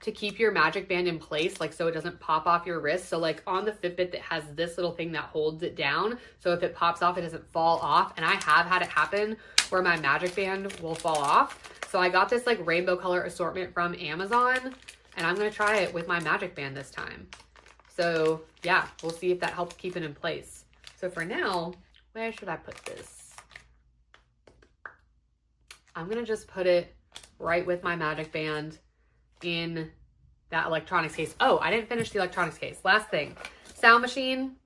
to keep your magic band in place, like so it doesn't pop off your wrist. So like on the Fitbit that has this little thing that holds it down, so if it pops off, it doesn't fall off. And I have had it happen where my magic band will fall off. So I got this like rainbow color assortment from Amazon, and I'm gonna try it with my magic band this time. So yeah, we'll see if that helps keep it in place. So for now, where should I put this? I'm gonna just put it right with my magic band in that electronics case. Oh, I didn't finish the electronics case. Last thing, sound machine.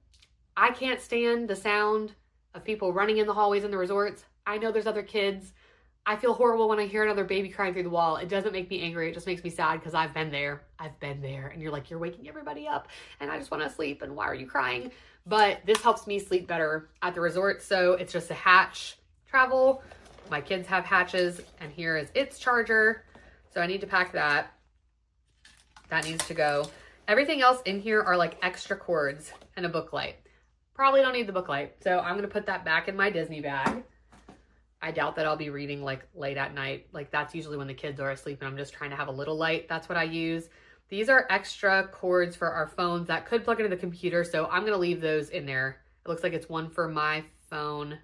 I can't stand the sound of people running in the hallways in the resorts. I know there's other kids. I feel horrible when I hear another baby crying through the wall. It doesn't make me angry. It just makes me sad because I've been there. I've been there. And you're like, you're waking everybody up and I just want to sleep. And why are you crying? But this helps me sleep better at the resort. So it's just a hatch travel. My kids have hatches, and here is its charger. So I need to pack that. That needs to go. Everything else in here are like extra cords and a book light. Probably don't need the book light. So I'm going to put that back in my Disney bag. I doubt that I'll be reading like late at night. Like that's usually when the kids are asleep and I'm just trying to have a little light. That's what I use. These are extra cords for our phones that could plug into the computer. So I'm going to leave those in there. It looks like it's one for my phone.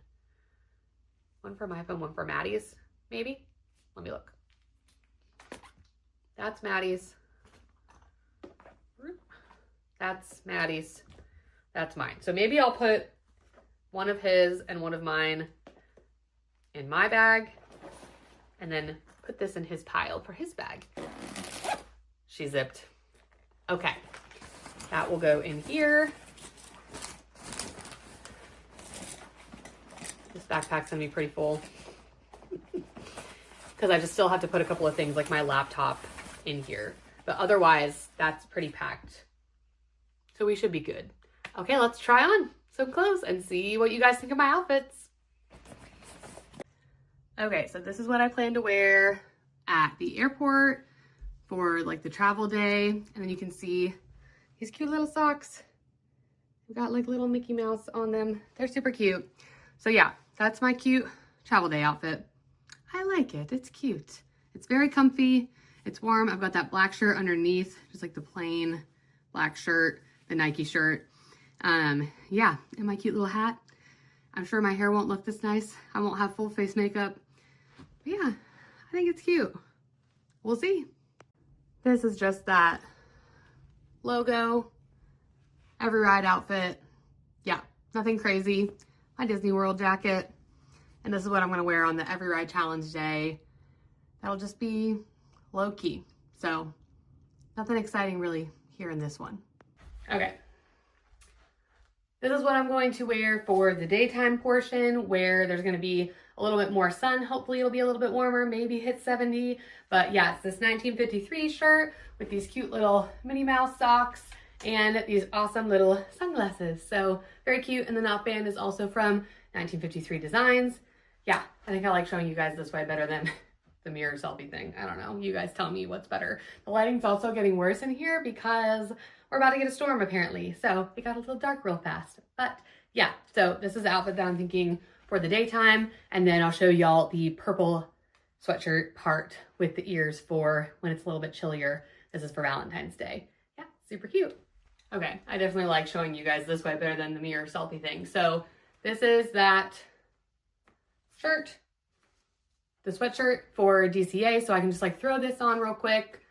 One for my phone, one for Maddie's, maybe? Let me look. That's Maddie's. That's Maddie's. That's mine. So maybe I'll put one of his and one of mine in my bag, and then put this in his pile for his bag. She zipped. Okay, that will go in here. This backpack's gonna be pretty full because I just still have to put a couple of things like my laptop in here, but otherwise that's pretty packed. So we should be good. Okay, let's try on some clothes and see what you guys think of my outfits. Okay, so this is what I plan to wear at the airport for like the travel day. And then you can see these cute little socks. They've got like little Mickey Mouse on them. They're super cute. So yeah, that's my cute travel day outfit. I like it, it's cute. It's very comfy, it's warm. I've got that black shirt underneath, just like the plain black shirt, the Nike shirt. Yeah, and my cute little hat. I'm sure my hair won't look this nice. I won't have full face makeup. But yeah, I think it's cute. We'll see. This is just that logo, EveryRide outfit. Yeah, nothing crazy. My Disney World jacket. And this is what I'm gonna wear on the EveryRide challenge day. That'll just be low key. So nothing exciting really here in this one. Okay. This is what I'm going to wear for the daytime portion where there's gonna be a little bit more sun. Hopefully it'll be a little bit warmer, maybe hit 70. But yeah, it's this 1953 shirt with these cute little Minnie Mouse socks and these awesome little sunglasses. So very cute. And the knot band is also from 1953 Designs. Yeah, I think I like showing you guys this way better than the mirror selfie thing. I don't know. You guys tell me what's better. The lighting's also getting worse in here because we're about to get a storm apparently. So it got a little dark real fast. But yeah, so this is the outfit that I'm thinking for the daytime. And then I'll show y'all the purple sweatshirt part with the ears for when it's a little bit chillier. This is for Valentine's Day. Yeah, super cute. Okay, I definitely like showing you guys this way better than the mirror selfie thing. So this is that shirt, the sweatshirt for DCA. So I can just like throw this on real quick,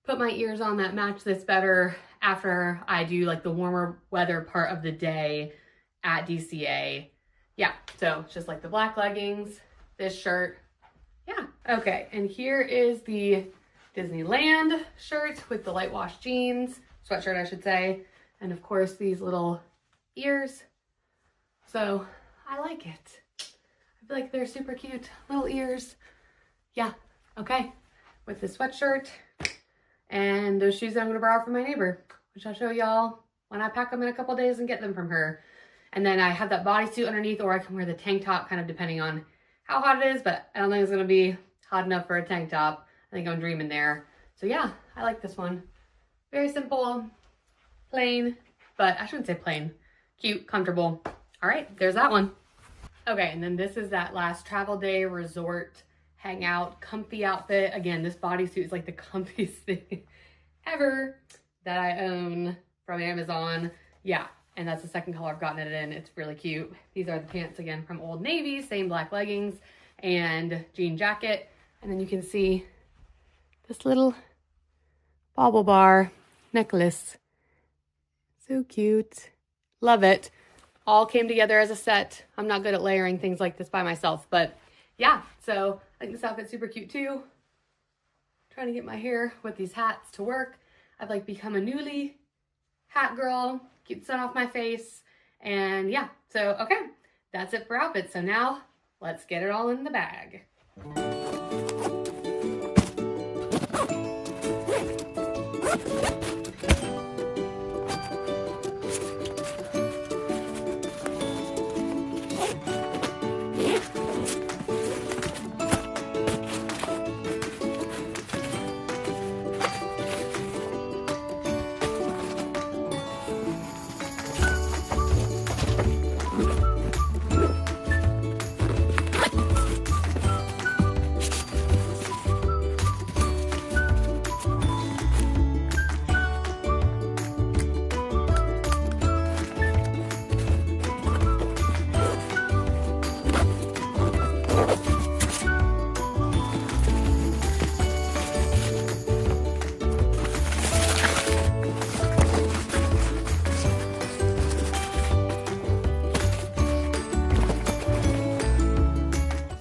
put my ears on that match this better after I do like the warmer weather part of the day at DCA. yeah, so it's just like the black leggings, this shirt. Yeah, okay, and here is the Disneyland shirt with the light wash jeans, sweatshirt I should say, and of course these little ears. So I like it. I feel like they're super cute, little ears. Yeah, okay, with the sweatshirt and those shoes that I'm gonna borrow from my neighbor, which I'll show y'all when I pack them in a couple days and get them from her. And then I have that bodysuit underneath, or I can wear the tank top, kind of depending on how hot it is, but I don't think it's gonna be hot enough for a tank top. I think I'm dreaming there. So yeah, I like this one. Very simple, plain, but I shouldn't say plain. Cute, comfortable. All right, there's that one. Okay, and then this is that last travel day resort hangout comfy outfit. Again, this bodysuit is like the comfiest thing ever that I own from Amazon. Yeah, and that's the second color I've gotten it in. It's really cute. These are the pants again from Old Navy, same black leggings and jean jacket. And then you can see this little bauble bar necklace. So cute. Love it. All came together as a set. I'm not good at layering things like this by myself, but yeah, so I think this outfit's super cute too. Trying to get my hair with these hats to work. I've like become a newly hat girl, keep the sun off my face, and yeah, so okay, that's it for outfits. So now let's get it all in the bag.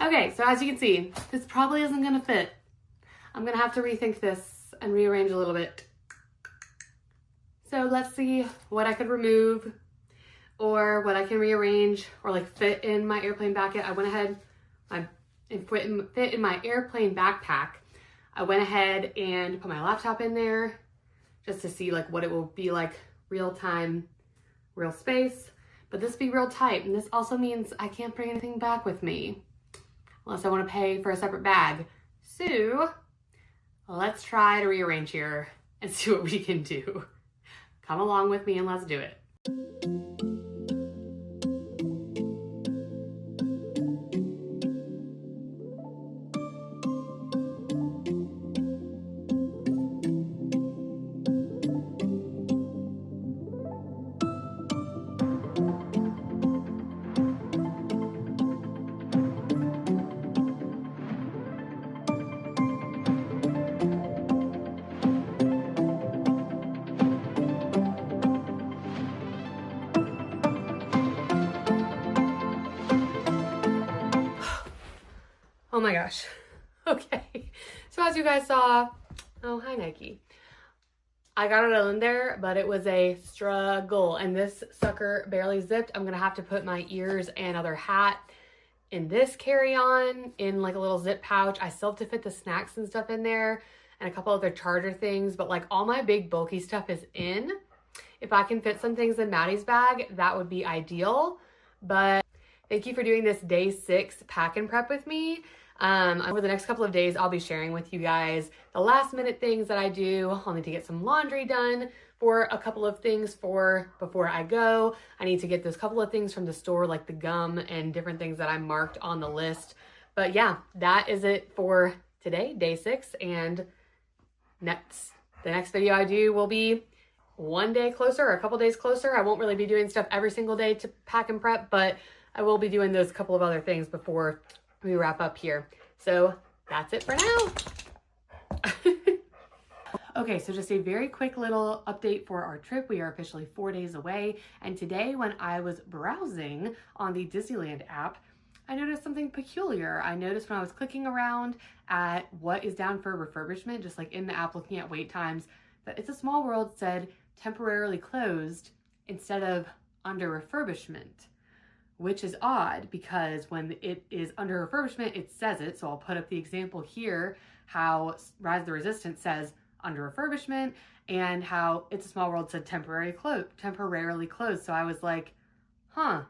Okay, so as you can see, this probably isn't gonna fit. I'm gonna have to rethink this and rearrange a little bit. So let's see what I could remove or what I can rearrange or like fit in my airplane backpack. I went ahead and fit in my airplane backpack. I went ahead and put my laptop in there just to see like what it will be like real time, real space. But this be real tight, and this also means I can't bring anything back with me unless I want to pay for a separate bag. So let's try to rearrange here and see what we can do. Come along with me and let's do it. Oh my gosh. Okay. So as you guys saw, oh, hi Nike. I got it all in there, but it was a struggle, and this sucker barely zipped. I'm gonna have to put my ears and other hat in this carry-on in like a little zip pouch. I still have to fit the snacks and stuff in there and a couple other charger things, but like all my big bulky stuff is in. If I can fit some things in Maddie's bag, that would be ideal. But thank you for doing this day 6 pack and prep with me. Over the next couple of days, I'll be sharing with you guys the last minute things that I do. I'll need to get some laundry done for a couple of things before I go. I need to get those couple of things from the store, like the gum and different things that I marked on the list. But yeah, that is it for today, day 6. And the next video I do will be one day closer or a couple days closer. I won't really be doing stuff every single day to pack and prep, but I will be doing those couple of other things before we wrap up here. So that's it for now. Okay, so just a very quick little update for our trip. We are officially 4 days away, and today when I was browsing on the Disneyland app, I noticed something peculiar. I noticed when I was clicking around at what is down for refurbishment, just like in the app looking at wait times, that It's a Small World said temporarily closed instead of under refurbishment, which is odd because when it is under refurbishment, it says it. So I'll put up the example here, how Rise of the Resistance says under refurbishment and how It's a Small World said temporarily closed. So I was like, huh,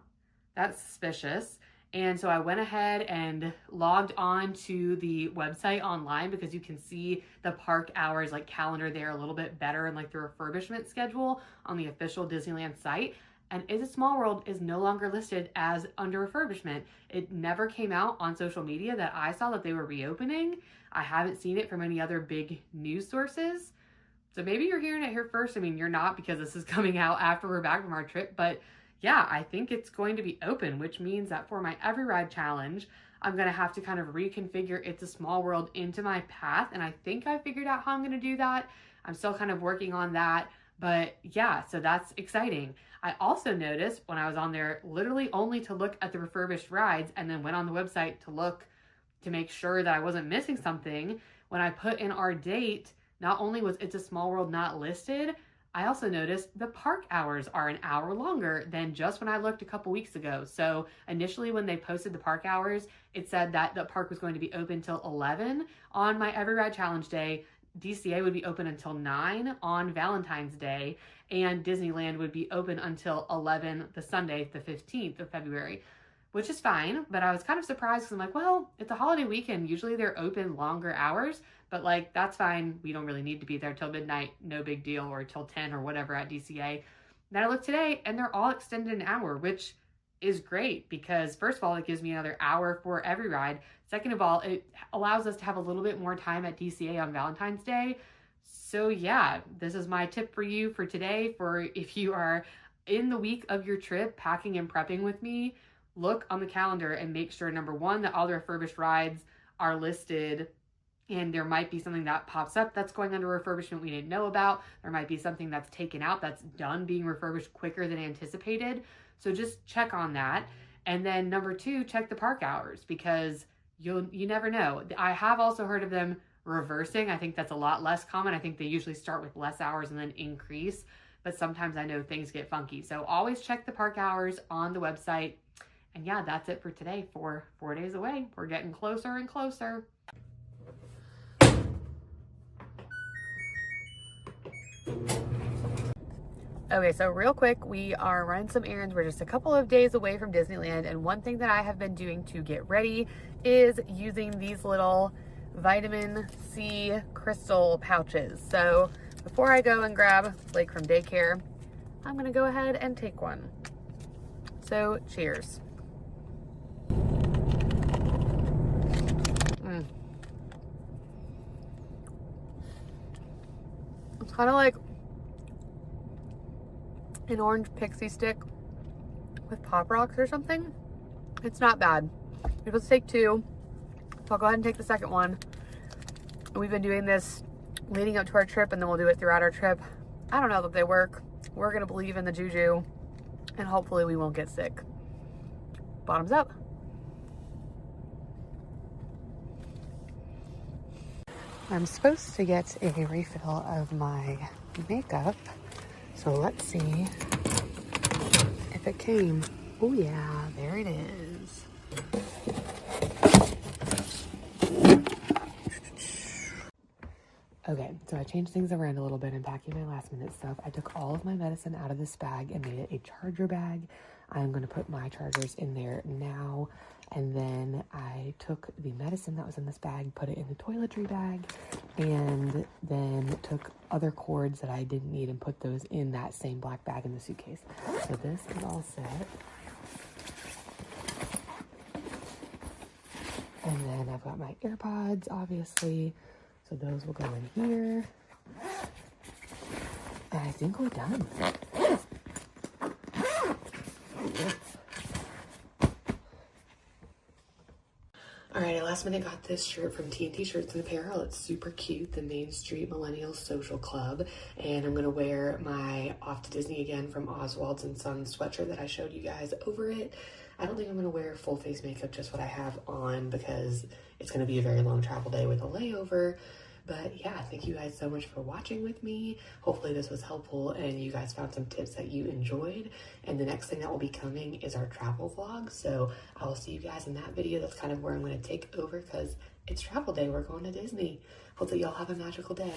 that's suspicious. And so I went ahead and logged on to the website online because you can see the park hours like calendar there a little bit better and like the refurbishment schedule on the official Disneyland site. And It's a Small World is no longer listed as under refurbishment. It never came out on social media that I saw that they were reopening. I haven't seen it from any other big news sources. So maybe you're hearing it here first. I mean, you're not because this is coming out after we're back from our trip, but yeah, I think it's going to be open, which means that for my EveryRide challenge, I'm going to have to kind of reconfigure It's a Small World into my path. And I think I figured out how I'm going to do that. I'm still kind of working on that. But yeah, so that's exciting. I also noticed when I was on there, literally only to look at the refurbished rides and then went on the website to look to make sure that I wasn't missing something. When I put in our date, not only was It's a Small World not listed, I also noticed the park hours are an hour longer than just when I looked a couple weeks ago. So initially when they posted the park hours, it said that the park was going to be open till 11 on my EveryRide challenge day. DCA would be open until 9 on Valentine's Day, and Disneyland would be open until 11 the Sunday, the 15th of February, which is fine. But I was kind of surprised because I'm like, well, it's a holiday weekend. Usually they're open longer hours, but like, that's fine. We don't really need to be there till midnight. No big deal, or till 10 or whatever at DCA. Then I looked today and they're all extended an hour, which is great because first of all, it gives me another hour for EveryRide. Second of all, it allows us to have a little bit more time at DCA on Valentine's Day. So yeah, this is my tip for you for today. For if you are in the week of your trip, packing and prepping with me, look on the calendar and make sure, number one, that all the refurbished rides are listed, and there might be something that pops up that's going under refurbishment we didn't know about. There might be something that's taken out that's done being refurbished quicker than anticipated. So just check on that. And then number two, check the park hours because you never know. I have also heard of them reversing. I think that's a lot less common. I think they usually start with less hours and then increase, but sometimes I know things get funky. So always check the park hours on the website. And yeah, that's it for today. For 4 days away. We're getting closer and closer. Okay, so real quick, we are running some errands. We're just a couple of days away from Disneyland, and one thing that I have been doing to get ready is using these little vitamin C crystal pouches. So before I go and grab Blake from daycare, I'm gonna go ahead and take one. So cheers. It's kind of like an orange pixie stick with Pop Rocks or something. It's not bad. We're supposed to take two, so I'll go ahead and take the second one. We've been doing this leading up to our trip, and then we'll do it throughout our trip. I don't know that they work. We're gonna believe in the juju, and hopefully we won't get sick. Bottoms up. I'm supposed to get a refill of my makeup, so let's see if it came. Oh yeah, there it is. Okay, so I changed things around a little bit in packing my last minute stuff. I took all of my medicine out of this bag and made it a charger bag. I'm going to put my chargers in there now. And then I took the medicine that was in this bag, put it in the toiletry bag, and then took other cords that I didn't need and put those in that same black bag in the suitcase. So this is all set. And then I've got my AirPods, obviously. So those will go in here. And I think we're done. All right, I last minute got this shirt from T&T Shirts and Apparel. It's super cute, the Main Street Millennial Social Club. And I'm gonna wear my Off to Disney Again from Oswald's and Sons sweatshirt that I showed you guys over it. I don't think I'm gonna wear full face makeup, just what I have on, because it's gonna be a very long travel day with a layover. But yeah, thank you guys so much for watching with me. Hopefully this was helpful and you guys found some tips that you enjoyed. And the next thing that will be coming is our travel vlog. So I will see you guys in that video. That's kind of where I'm going to take over because it's travel day. We're going to Disney. Hope that y'all have a magical day.